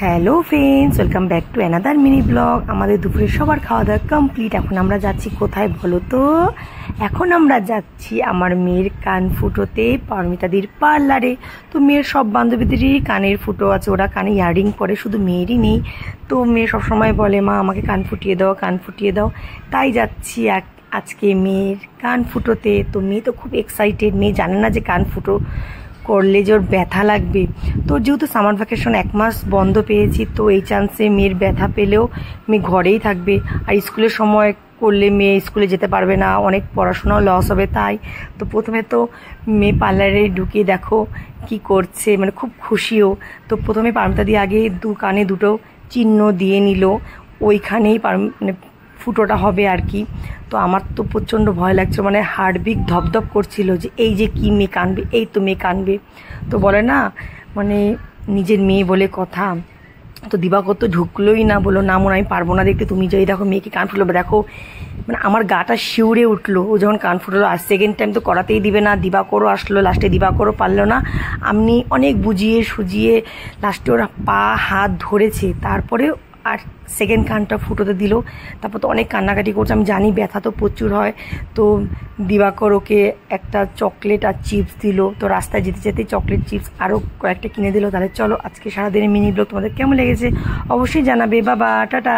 Hello friends, welcome back to another mini blog. আমাদের দুপুরে সবার খাওয়া দাওয়া কমপ্লিট। এখন আমরা যাচ্ছি কোথায় বলো তো? এখন আমরা যাচ্ছি আমার মেয়ের কান ফুটোতে, পারমিতাদির পার্লারে। তো মেয়ের সব বান্ধবীদেরই কানের ফুটো আছে, ওরা কানে ইয়াররিং পরে, শুধু মেয়েরই নেই। তো মেয়ে সবসময় বলে, মা আমাকে কান ফুটিয়ে দাও, কান ফুটিয়ে দাও। তাই যাচ্ছি আজকে মেয়ের কান ফুটোতে। তো মেয়ে তো খুব এক্সাইটেড, মেয়ে জানে না যে কান ফুটো করলে যে ওর ব্যথা লাগবে। তো যেহেতু সামার ভ্যাকেশন 1 মাস বন্ধ পেয়েছি, তো এই চান্সে মেয়ের ব্যথা পেলেও মেয়ে ঘরেই থাকবে। আর স্কুলের সময় করলে মেয়ে স্কুলে যেতে পারবে না, অনেক পড়াশোনাও লস হবে। তাই তো প্রথমে তো মেয়ে পার্লারে ঢুকিয়ে দেখো কি করছে, মানে খুব খুশিও। তো প্রথমে পারমিতা দিয়ে আগে কানে দুটো চিহ্ন দিয়ে নিল, ওইখানেই মানে ফুটোটা হবে আর কি। তো আমার তো প্রচণ্ড ভয় লাগছে, মানে হার্টবিট ধপধপ করছিল যে এই যে কি মেয়ে কানবে, এই তো মেয়ে কানবে। তো বলে না, মানে নিজের মেয়ে বলে কথা। তো দিবাকর তো ঢুকলোই না, বলো না মনে আমি পারবো না দেখতে, তুমি যাই দেখো মেয়েকে কান ফুটলো। দেখো মানে আমার গাটা শিউরে উঠলো ও যখন কান ফুটলো। আর সেকেন্ড টাইম তো করাতেই দিবে না, দিবাকরও আসলো, লাস্টে দিবাকরও পারলো না। আমি অনেক বুঝিয়ে সুজিয়ে লাস্টে ওরা পা হাত ধরেছে, তারপরে আর সেকেন্ড কানটা ফুটোতে দিল। তারপর তো অনেক কান্নাকাটি করছে, আমি জানি ব্যথা তো প্রচুর হয়। তো দিবাকর ওকে একটা চকলেট আর চিপস দিল। তো রাস্তায় যেতে যেতে চকলেট চিপস আরও কয়েকটা কিনে দিল। তাহলে চলো আজকে সারাদিনের মিনি ব্লগ তোমাদের কেমন লেগেছে অবশ্যই জানাবে। বাবা, টাটা।